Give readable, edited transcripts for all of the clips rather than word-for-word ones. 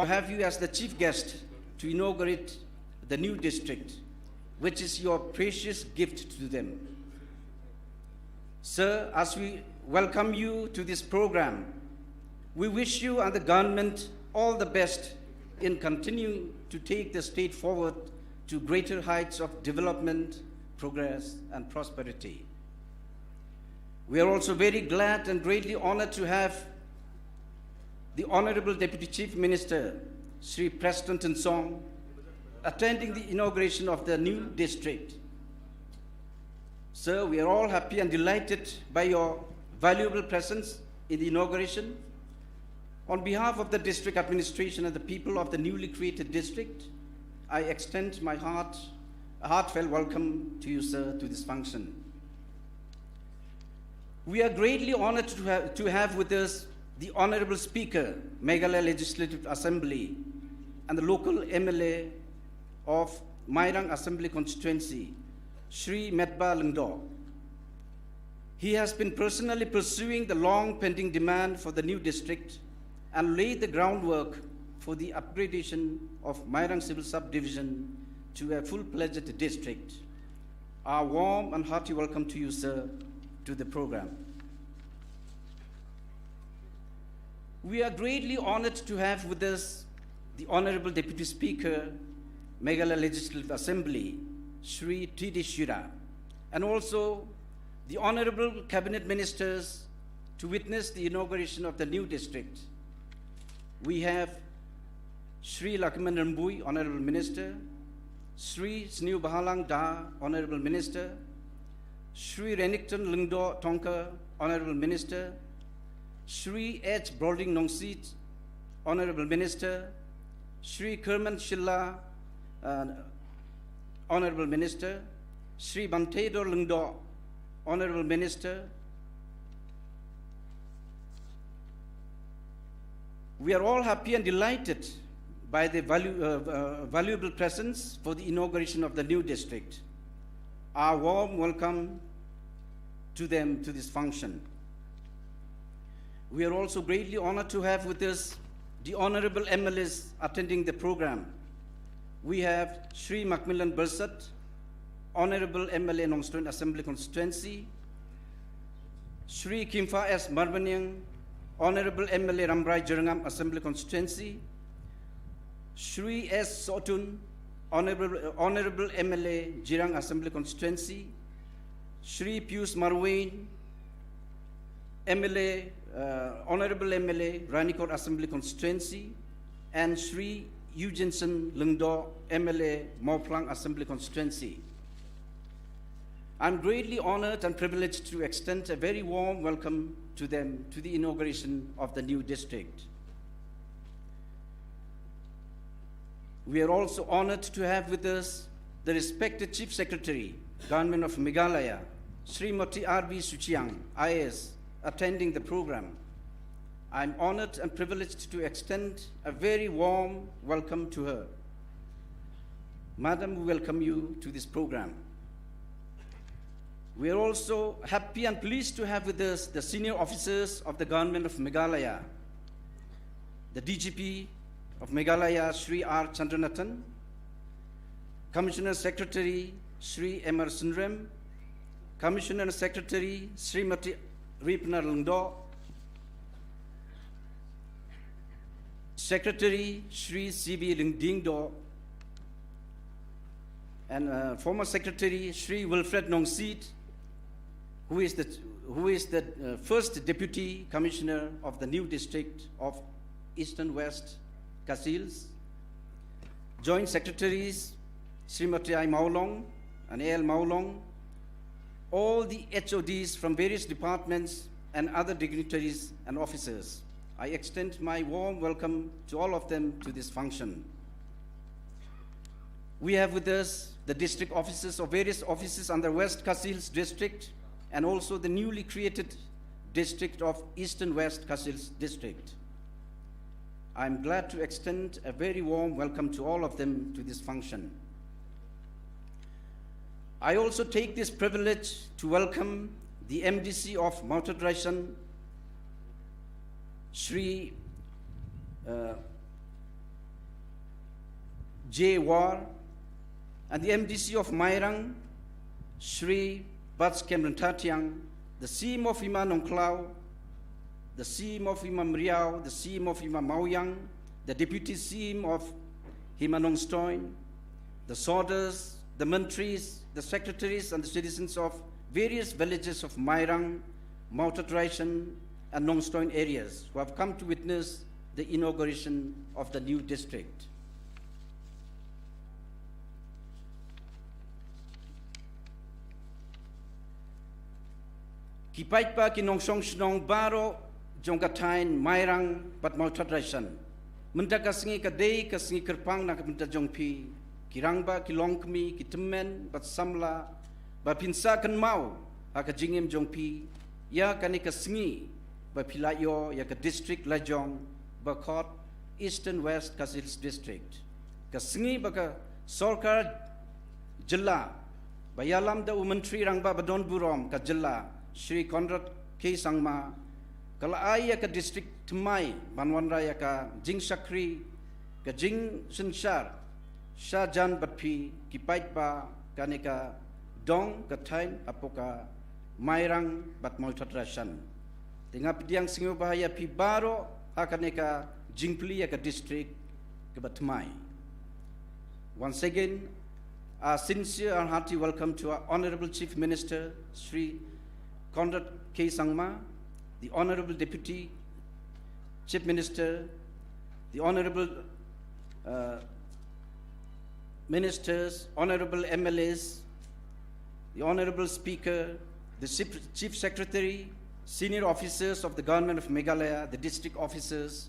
have you as the chief guest to inaugurate the new district, which is your precious gift to them. Sir, as we welcome you to this program, we wish you and the government all the best in continuing to take the state forward to greater heights of development, progress, and prosperity. We are also very glad and greatly honored to have the Honorable Deputy Chief Minister, Sri Preston Tinsong, attending the inauguration of the new district. Sir, we are all happy and delighted by your valuable presence in the inauguration. On behalf of the district administration and the people of the newly created district, I extend my heartfelt welcome to you, sir, to this function. We are greatly honored to have with us the Honorable Speaker, Meghalaya Legislative Assembly, and the local MLA of Mairang Assembly Constituency, Sri Paidbah Lengdo. He has been personally pursuing the long-pending demand for the new district and laid the groundwork for the upgradation of Mairang Civil Subdivision to a full-fledged district. Our warm and hearty welcome to you, sir, to the program. We are greatly honored to have with us the Honorable Deputy Speaker, Meghalaya Legislative Assembly, Sri T.D. Shira, and also the Honorable Cabinet Ministers to witness the inauguration of the new district. We have Sri Lakman Rambui, Honorable Minister, Sri Sniu Bahalang Da, Honorable Minister, Sri Renington Lengdo Tonka, Honorable Minister, Sri H. Broading Nongsit, Honorable Minister, Sri Kerman Shilla, Honorable Minister, Sri Bantedo Lengdo, Honorable Minister. We are all happy and delighted by the valuable presence for the inauguration of the new district. Our warm welcome to them to this function. We are also greatly honored to have with us the Honorable MLAs attending the program. We have Sri Macmillan Bursat, Honorable MLA Nongstoin Assembly Constituency, Sri Kimfa S. Marmanyang, Honorable MLA Rambrai Jerangam Assembly Constituency, Sri S. Sotun, Honorable MLA Jirang Assembly Constituency, Sri Pius Marwain, MLA, Honorable MLA Ranikot Assembly Constituency, and Sri Eugenson Lengdo, MLA Mauplang Assembly Constituency. I'm greatly honored and privileged to extend a very warm welcome to them to the inauguration of the new district. We are also honored to have with us the respected Chief Secretary, Government of Meghalaya, Srimati R.V. Suchiang, IAS, attending the program. I'm honored and privileged to extend a very warm welcome to her. Madam, we welcome you to this program. We are also happy and pleased to have with us the senior officers of the Government of Meghalaya, the DGP of Meghalaya, Sri R. Chandranathan, Commissioner Secretary, Sri M.R. Sunrem, Commissioner Secretary, Srimati Ripna Lengdo, Secretary, Sri C.B. Lingdingdo, and former Secretary, Sri Wilfred Nongsit, who is the first Deputy Commissioner of the new district of Eastern West Khasi, Joint Secretaries, Srimati I. Maulong and A.L. Maulong, all the HODs from various departments and other dignitaries and officers. I extend my warm welcome to all of them to this function. We have with us the district officers of various offices under West Khasi district and also the newly created district of Eastern West Khasi district. I'm glad to extend a very warm welcome to all of them to this function. I also take this privilege to welcome the MDC of Mautadraisan, Sri J. War, and the MDC of Mairang, Sri Bats Kemrentatiang, the CM of Ima Nongklau, the CM of Ima Mriau, the CM of Ima Mauyang, the Deputy CM of Hima Nongstoin, the Sorders, the Mantris, the Secretaries, and the citizens of various villages of Mairang, Mautatrishan, and Nongstoin areas who have come to witness the inauguration of the new district. Ki paidbah ki nongsong snong baro jongkatain Mairang bat Mautatrishan. Menta kasingi kadei kasingi kerpang nak menta jongpi kirangba ki longkmi ki temen bat samla ba pinsa kan mau haka jingim jongpi ya kani kasingi ba pilayo ya ka district lajong ba khot Eastern West Khasi district kasingi ba ka sarkar jilla ba yalam da menteri rangba badon burom ka jilla Sri Conrad K Sangma kala ai ya ka district Tmai Banwanra ya ka Jing Sakri ka Jing Senshar Shajan Batpi ki paidbah kanika dong ka tain apoka Mairang bat Mautatrishan tengah pediang singo bahaya pi baro hakaneka Jingpli ya ka district ke Batmai. Once again, a sincere and hearty welcome to our Honorable Chief Minister Sri Conrad K Sangma, the Honorable Deputy Chief Minister, the Honorable Ministers, Honorable MLAs, the Honorable Speaker, the Chief Secretary, senior officers of the Government of Meghalaya, the district officers,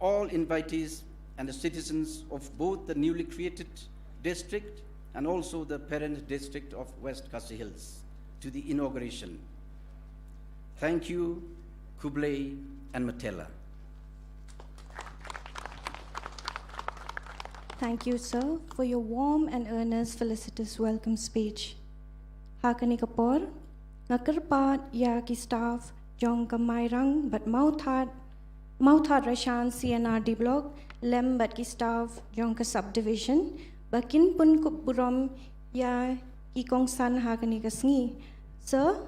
all invitees and the citizens of both the newly created district and also the parent district of West Khasi Hills to the inauguration. Thank you, Kublai and Matela. Thank you, sir, for your warm and earnest felicitous welcome speech. Hakani kapor, ngakerpat ya ki staff jong ka Mairang bat Mauthat Rashan CNRD block lem bat ki staff jong ka subdivision bakin pun kuburom ya ki kongsan hakani ka sngi. Sir,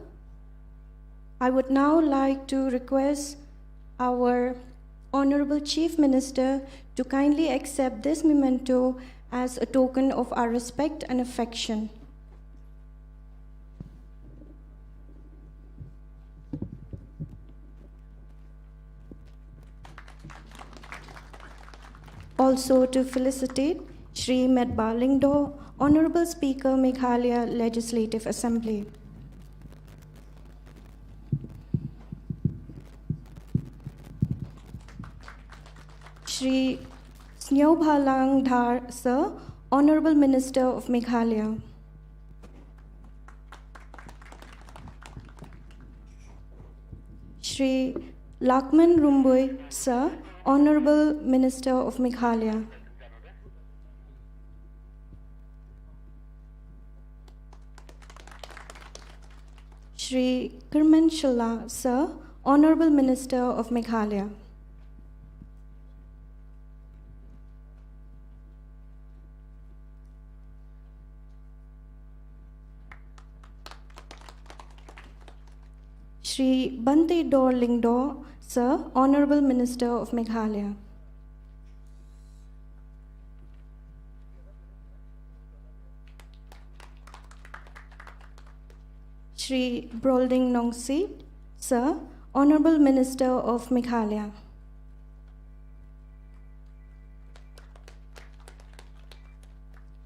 I would now like to request our Honorable Chief Minister to kindly accept this memento as a token of our respect and affection. Also to felicitate Shri Medba Lingdo, Honorable Speaker, Meghalaya Legislative Assembly. Shri Jingïalang Dhar, Sir, Honorable Minister of Meghalaya. Shri Lakman Rumbui, Sir, Honorable Minister of Meghalaya. Shri Kirman Shalla, Sir, Honorable Minister of Meghalaya. Shri Bante Dor Lingdo, Sir, Honorable Minister of Meghalaya. Shri Brolding Nongsi, Sir, Honorable Minister of Meghalaya.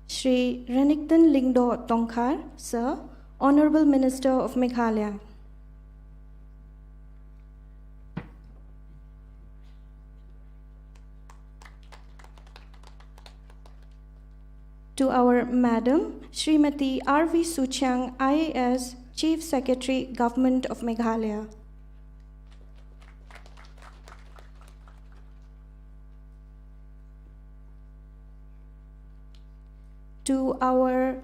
Shri Renikton Lingdo Tongkhar, Sir, Honorable Minister of Meghalaya. To our Madam, Srimati R.V. Suchang, IAS, Chief Secretary, Government of Meghalaya. To our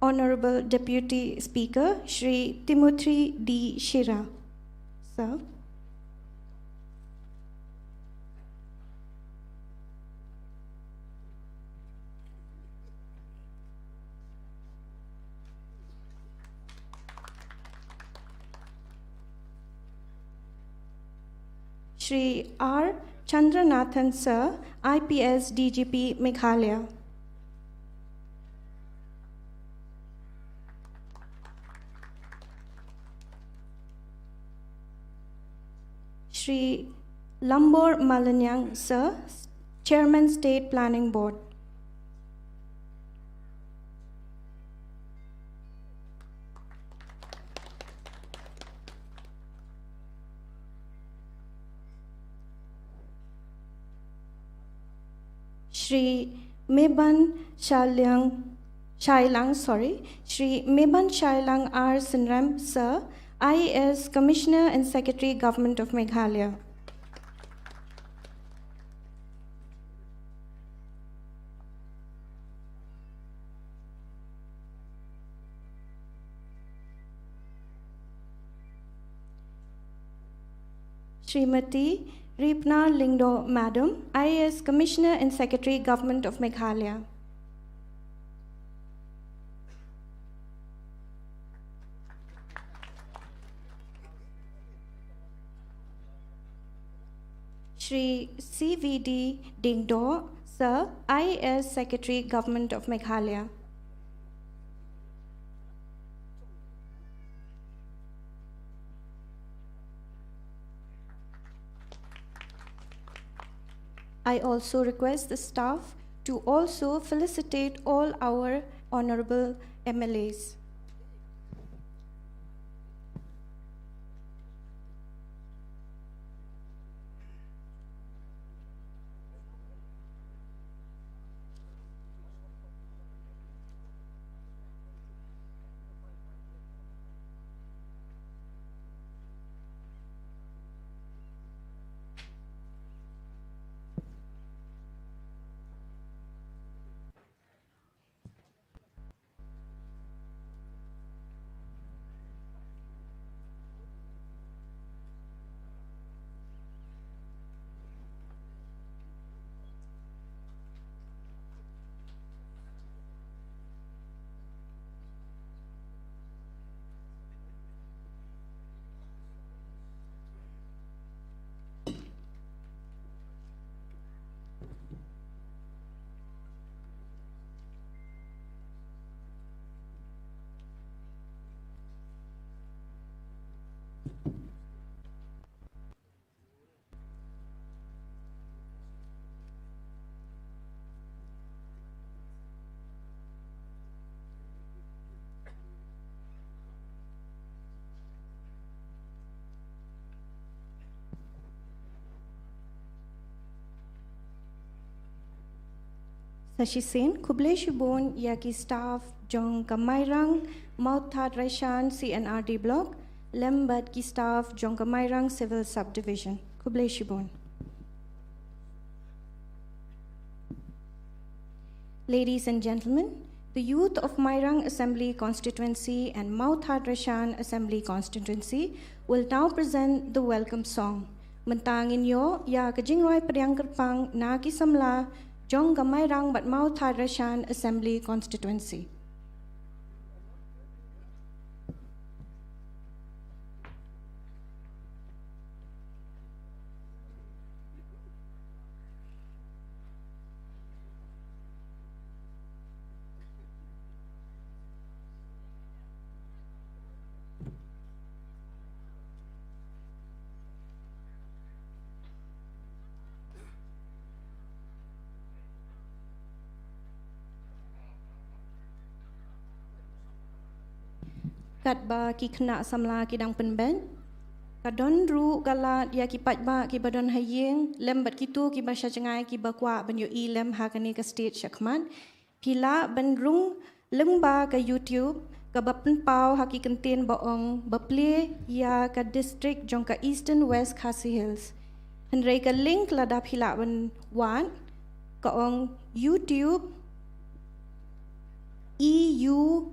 Honorable Deputy Speaker, Shri Timothy D. Shira. Sir. Shri R. Chandranathan Sir, IPS DGP Meghalaya. Shri Lambor Malanyang Sir, Chairman State Planning Board. Shri Meban Shailang, Shri Meban Shailang R. Sinram Sir, IAS Commissioner and Secretary, Government of Meghalaya. Srimati Ripna Lingdo Madam, IAS Commissioner and Secretary, Government of Meghalaya. Shri CVD Dingdo, Sir, IAS Secretary, Government of Meghalaya. I also request the staff to also felicitate all our honorable MLAs. Sashisin, Kubleshibon, Yaki Staff, Jong Kamairang, Mauthat Raishan, CNRD Block, Lembat Ki Staff, Jong Kamairang Civil Subdivision. Kubleshibon. Ladies and gentlemen, the youth of Mairang Assembly Constituency and Mauthat Raishan Assembly Constituency will now present the welcome song. Mentangin yo, ya kajingroy Priang Kerpang, Naki Samla, Jong Kamairang Bat Mauthat Raishan Assembly Constituency. Kadba ki kena samla ki dang penben, kadon ru galat ya ki paidbah ki badon hayeng, lem bat kitu ki basya cengai ki bakwa ban yo lem hakani ka state syakman, pila ban rung lengba ka YouTube, ka bapen pau haki kentin baong baple ya ka district jong ka Eastern West Khasi Hills. Henrei ka link lada pila ban wan, ka ong YouTube EU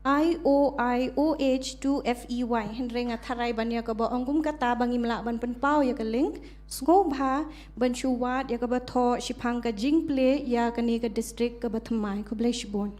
IOIOH2FEY Henry nga tharay ban ya ka ba ongum kata bang imla ban penpau ya ka link sngobha ban shuwat ya ka ba tho shipang ka jingple ya ka ni ka district ka ba thamai ko bleshbon.